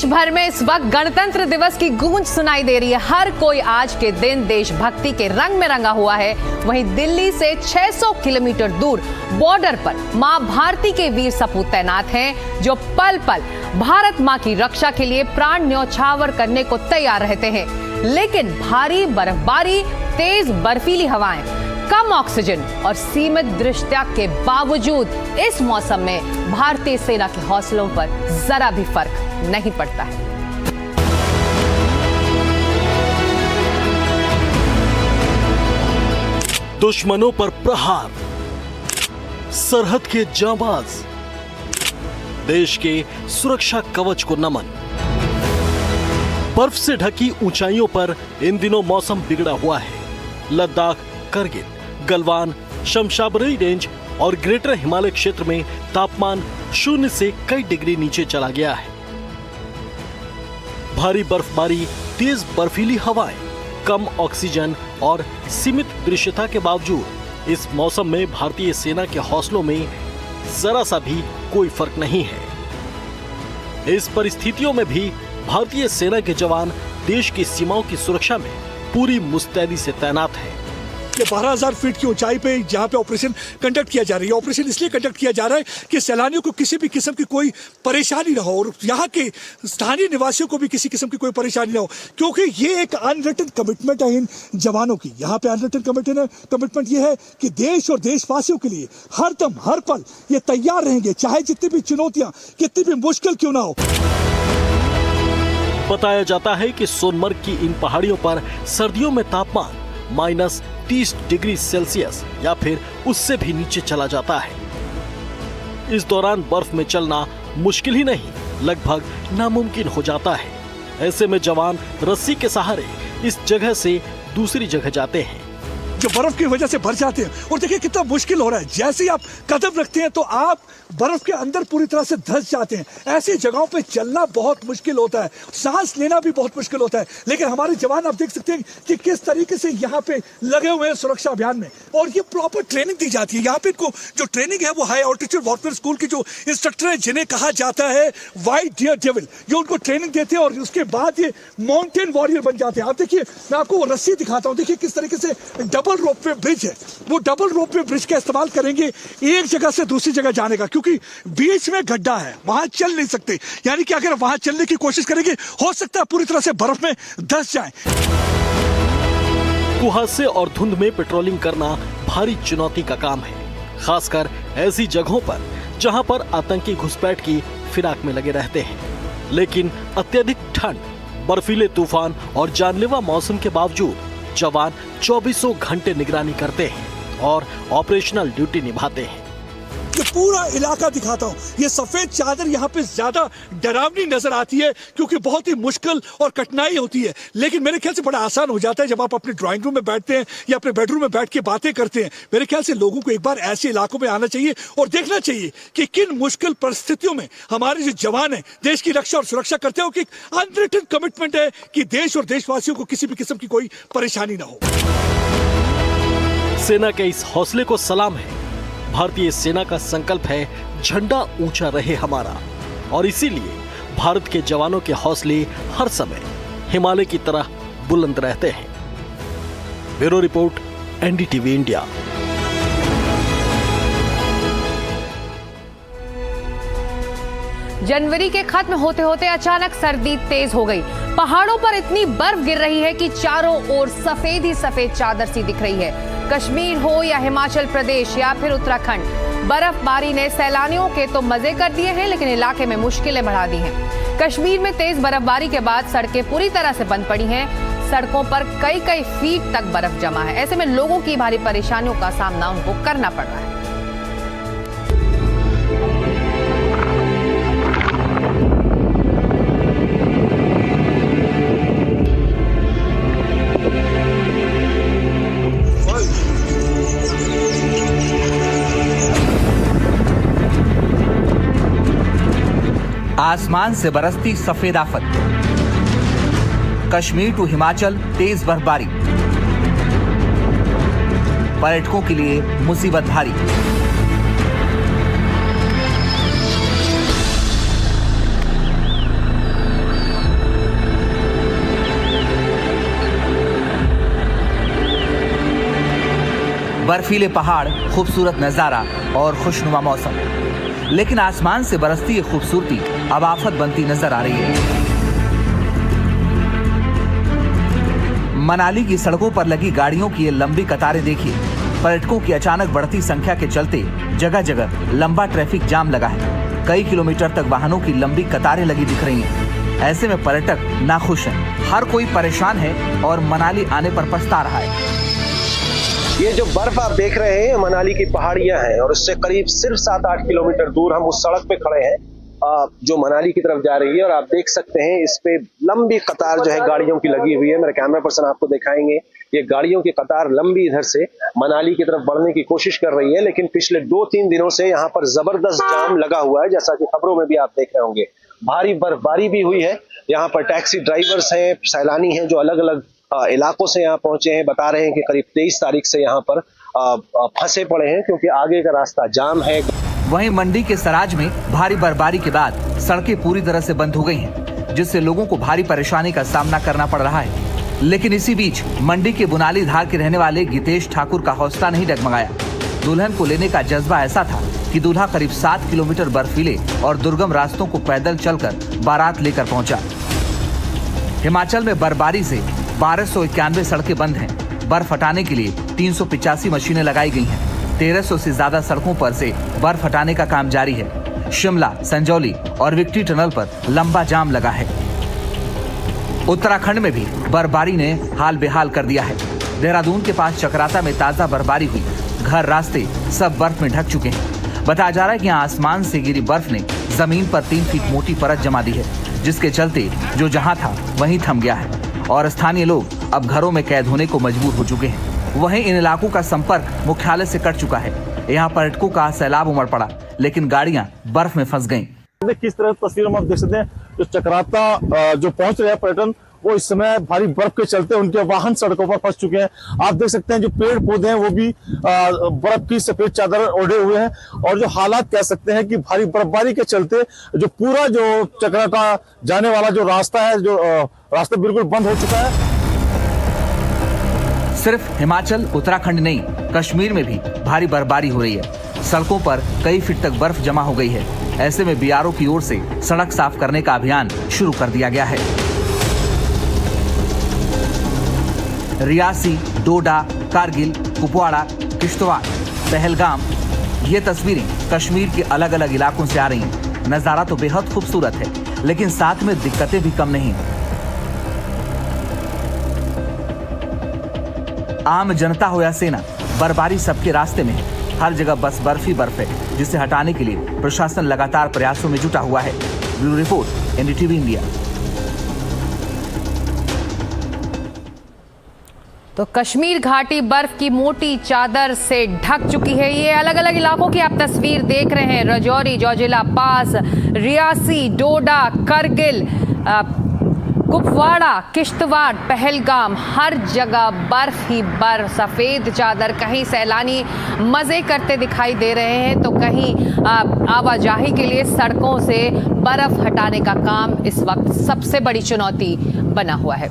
भर में इस वक्त गणतंत्र दिवस की गूंज सुनाई दे रही है। हर कोई आज के दिन देशभक्ति के रंग में रंगा हुआ है। वहीं दिल्ली से 600 किलोमीटर दूर बॉर्डर पर मां भारती के वीर सपूत तैनात हैं, जो पल पल भारत मां की रक्षा के लिए प्राण न्यौछावर करने को तैयार रहते हैं। लेकिन भारी बर्फबारी, तेज बर्फीली हवाएं, कम ऑक्सीजन और सीमित दृष्टता के बावजूद इस मौसम में भारतीय सेना के हौसलों पर जरा भी फर्क नहीं पड़ता है। दुश्मनों पर प्रहार, सरहद के जांबाज, देश के सुरक्षा कवच को नमन। बर्फ से ढकी ऊंचाइयों पर इन दिनों मौसम बिगड़ा हुआ है। लद्दाख, करगिल, गलवान, शमशाबरी रेंज और ग्रेटर हिमालय क्षेत्र में तापमान 0 से कई डिग्री नीचे चला गया है। भारी बर्फबारी, तेज बर्फीली हवाएं, कम ऑक्सीजन और सीमित दृश्यता के बावजूद इस मौसम में भारतीय सेना के हौसलों में जरा सा भी कोई फर्क नहीं है। इस परिस्थितियों में भी भारतीय सेना के जवान देश की सीमाओं की सुरक्षा में पूरी मुस्तैदी से तैनात हैं। ये 12,000 फीट की ऊंचाई पे जहाँ पे ऑपरेशन कंडक्ट किया जा रही है। ऑपरेशन इसलिए कंडक्ट किया जा रहा है कि सैलानियों को किसी भी किस्म की कोई परेशानी ना हो और यहाँ के स्थानीय निवासियों को भी किसी किस्म की कोई परेशानी ना हो, क्योंकि ये एक अनरिटन कमिटमेंट है इन जवानों की। यहाँ पे अनरिटन कमिटमेंट ये है कि देश और देशवासियों के लिए हर दम हर पल ये तैयार रहेंगे, चाहे जितनी भी चुनौतियां कितनी भी मुश्किल क्यों ना हो। बताया जाता है कि सोनमर्ग की इन पहाड़ियों पर सर्दियों में तापमान -30 डिग्री सेल्सियस या फिर उससे भी नीचे चला जाता है। इस दौरान बर्फ में चलना मुश्किल ही नहीं, लगभग नामुमकिन हो जाता है। ऐसे में जवान रस्सी के सहारे इस जगह से दूसरी जगह जाते हैं, जो बर्फ की वजह से भर जाते हैं। और देखिए कितना मुश्किल हो रहा है, जैसे ही आप कदम रखते हैं तो आप बर्फ के अंदर पूरी तरह से धंस जाते हैं। ऐसी जगहों पे चलना बहुत मुश्किल होता है, सांस लेना भी बहुत मुश्किल होता है। लेकिन हमारे जवान आप देख सकते हैं कि किस तरीके से यहाँ पे लगे हुए हैं सुरक्षा अभियान में, और ये प्रॉपर ट्रेनिंग दी जाती है। यहाँ पे इनको जो ट्रेनिंग है वो हाई ऑल्टीट्यूड वॉरफेयर स्कूल के जो इंस्ट्रक्टर है, जिन्हें कहा जाता है व्हाइट डियर डेविल, ये उनको ट्रेनिंग देते हैं और उसके बाद ये माउंटेन वॉरियर बन जाते हैं। आप देखिए, मैं आपको रस्सी दिखाता हूँ, देखिए किस तरीके से डबल रोपवे ब्रिज है। वो डबल रोपवे ब्रिज का इस्तेमाल करेंगे एक जगह से दूसरी जगह जाने का, क्योंकि बीच में गड्ढा है, वहां चल नहीं सकते। यानी कि अगर वहां चलने की कोशिश करेंगे, हो सकता है पूरी तरह से बर्फ में धंस जाएं। कुहासे और धुंध में पेट्रोलिंग करना भारी चुनौती का काम है, खासकर ऐसी जगहों पर जहां पर आतंकी घुसपैठ की फिराक में लगे रहते हैं। लेकिन अत्यधिक ठंड, बर्फीले तूफान और जानलेवा मौसम के बावजूद जवान 24 घंटे निगरानी करते हैं और ऑपरेशनल ड्यूटी निभाते हैं। ये पूरा इलाका दिखाता हूँ, ये सफेद चादर यहाँ पे ज्यादा डरावनी नजर आती है क्योंकि बहुत ही मुश्किल और कठिनाई होती है, लेकिन मेरे ख्याल से बड़ा आसान हो जाता है जब आप अपने ड्राइंग रूम में बैठते हैं या अपने बेडरूम में बैठ के बातें करते हैं। मेरे ख्याल से लोगों को एक बार ऐसे इलाकों में आना चाहिए और देखना चाहिए कि किन मुश्किल परिस्थितियों में हमारे जो जवान है देश की रक्षा और सुरक्षा करते हैं, कि अनरिटन कमिटमेंट है कि देश और देशवासियों को किसी भी किस्म की कोई परेशानी ना हो। सेना के इस हौसले को सलाम है। भारतीय सेना का संकल्प है झंडा ऊंचा रहे हमारा, और इसीलिए भारत के जवानों के हौसले हर समय हिमालय की तरह बुलंद रहते हैं। Bureau report, NDTV India. जनवरी के खत्म होते होते अचानक सर्दी तेज हो गई। पहाड़ों पर इतनी बर्फ गिर रही है कि चारों ओर सफेद ही सफेद चादर सी दिख रही है। कश्मीर हो या हिमाचल प्रदेश या फिर उत्तराखंड, बर्फबारी ने सैलानियों के तो मजे कर दिए हैं, लेकिन इलाके में मुश्किलें बढ़ा दी हैं। कश्मीर में तेज बर्फबारी के बाद सड़कें पूरी तरह से बंद पड़ी हैं। सड़कों पर कई फीट तक बर्फ जमा है। ऐसे में लोगों की भारी परेशानियों का सामना उनको करना पड़ रहा है। आसमान से बरसती सफेद आफत, कश्मीर टू हिमाचल तेज बर्फबारी, पर्यटकों के लिए मुसीबत भारी। बर्फीले पहाड़, खूबसूरत नजारा और खुशनुमा मौसम, लेकिन आसमान से बरसती ये खूबसूरती अब आफत बनती नजर आ रही है। मनाली की सड़कों पर लगी गाड़ियों की ये लंबी कतारें देखिए। पर्यटकों की अचानक बढ़ती संख्या के चलते जगह जगह लंबा ट्रैफिक जाम लगा है। कई किलोमीटर तक वाहनों की लंबी कतारें लगी दिख रही हैं। ऐसे में पर्यटक नाखुश हैं। हर कोई परेशान है और मनाली आने पर पछता रहा है। ये जो बर्फ आप देख रहे हैं मनाली की पहाड़ियां हैं और उससे करीब सिर्फ 7-8 किलोमीटर दूर हम उस सड़क पे खड़े हैं जो मनाली की तरफ जा रही है। और आप देख सकते हैं इस पे लंबी कतार जो है गाड़ियों की लगी हुई है। मेरे कैमरा पर्सन आपको दिखाएंगे, ये गाड़ियों की कतार लंबी इधर से मनाली की तरफ बढ़ने की कोशिश कर रही है। लेकिन पिछले 2-3 दिनों से यहाँ पर जबरदस्त जाम लगा हुआ है, जैसा कि खबरों में भी आप देख रहे होंगे। भारी बर्फबारी भी हुई है। यहाँ पर टैक्सी ड्राइवर्स हैं, सैलानी हैं जो अलग अलग इलाकों से यहाँ पहुंचे हैं, बता रहे हैं कि करीब 23 तारीख से यहाँ पर फंसे पड़े हैं क्योंकि आगे का रास्ता जाम है। वहीं मंडी के सराज में भारी बर्फबारी के बाद सड़कें पूरी तरह से बंद हो गई हैं, जिससे लोगों को भारी परेशानी का सामना करना पड़ रहा है। लेकिन इसी बीच मंडी के बुनाली धार के रहने वाले गीतेश ठाकुर का हौसला नहीं डगमगाया। दुल्हन को लेने का जज्बा ऐसा था कि दूल्हा करीब 7 किलोमीटर बर्फीले और दुर्गम रास्तों को पैदल चलकर बारात लेकर पहुंचा। हिमाचल में बर्फबारी से 1291 सड़कें बंद हैं। बर्फ हटाने के लिए 385 मशीनें लगाई गई हैं। 1300 से ज्यादा सड़कों पर से बर्फ हटाने का काम जारी है। शिमला, संजौली और विक्ट्री टनल पर लंबा जाम लगा है। उत्तराखंड में भी बर्फबारी ने हाल बेहाल कर दिया है। देहरादून के पास चक्राता में ताजा बर्फबारी हुई। घर, रास्ते सब बर्फ में ढक चुके हैं। बताया जा रहा है कि यहाँ आसमान से गिरी बर्फ ने जमीन पर 3 फीट मोटी परत जमा दी है, जिसके चलते जो जहां था वहीं थम गया है और स्थानीय लोग अब घरों में कैद होने को मजबूर हो चुके हैं। वहीं इन इलाकों का संपर्क मुख्यालय से कट चुका है। यहाँ पर्यटकों का सैलाब उमड़ पड़ा, लेकिन गाड़ियां बर्फ में फंस गईं। किस तरह तस्वीरों में आप देख सकते हैं, जो चक्राता जो पहुंच रहे हैं पर्यटन, वो इस समय भारी बर्फ के चलते उनके वाहन सड़कों पर फंस चुके हैं। आप देख सकते हैं जो पेड़ पौधे हैं वो भी बर्फ की सफेद चादर ओढ़े हुए हैं। और जो हालात कह सकते हैं कि भारी बर्फबारी के चलते जो पूरा जो चक्राता जाने वाला जो रास्ता है, जो रास्ता बिल्कुल बंद हो चुका है। सिर्फ हिमाचल, उत्तराखंड नहीं, कश्मीर में भी भारी बर्फबारी हो रही है। सड़कों पर कई फीट तक बर्फ जमा हो गई है। ऐसे में बीआरओ की ओर से सड़क साफ करने का अभियान शुरू कर दिया गया है। रियासी, डोडा, कारगिल, कुपवाड़ा, किश्तवाड़, पहलगाम, ये तस्वीरें कश्मीर के अलग अलग इलाकों से आ रही हैं। नजारा तो बेहद खूबसूरत है, लेकिन साथ में दिक्कतें भी कम नहीं। आम जनता हो या सेना, बर्फबारी सबके रास्ते में है। हर जगह बस बर्फ ही बर्फ है, जिसे हटाने के लिए प्रशासन लगातार प्रयासों में जुटा हुआ है। Bureau report, NDTV India. तो कश्मीर घाटी बर्फ की मोटी चादर से ढक चुकी है। ये अलग अलग इलाकों की आप तस्वीर देख रहे हैं। राजौरी, जोजिला पास, रियासी, डोडा, करगिल, कुपवाड़ा, किश्तवाड़, पहलगाम, हर जगह बर्फ ही बर्फ, सफ़ेद चादर। कहीं सैलानी मज़े करते दिखाई दे रहे हैं तो कहीं आवाजाही के लिए सड़कों से बर्फ हटाने का काम इस वक्त सबसे बड़ी चुनौती बना हुआ है।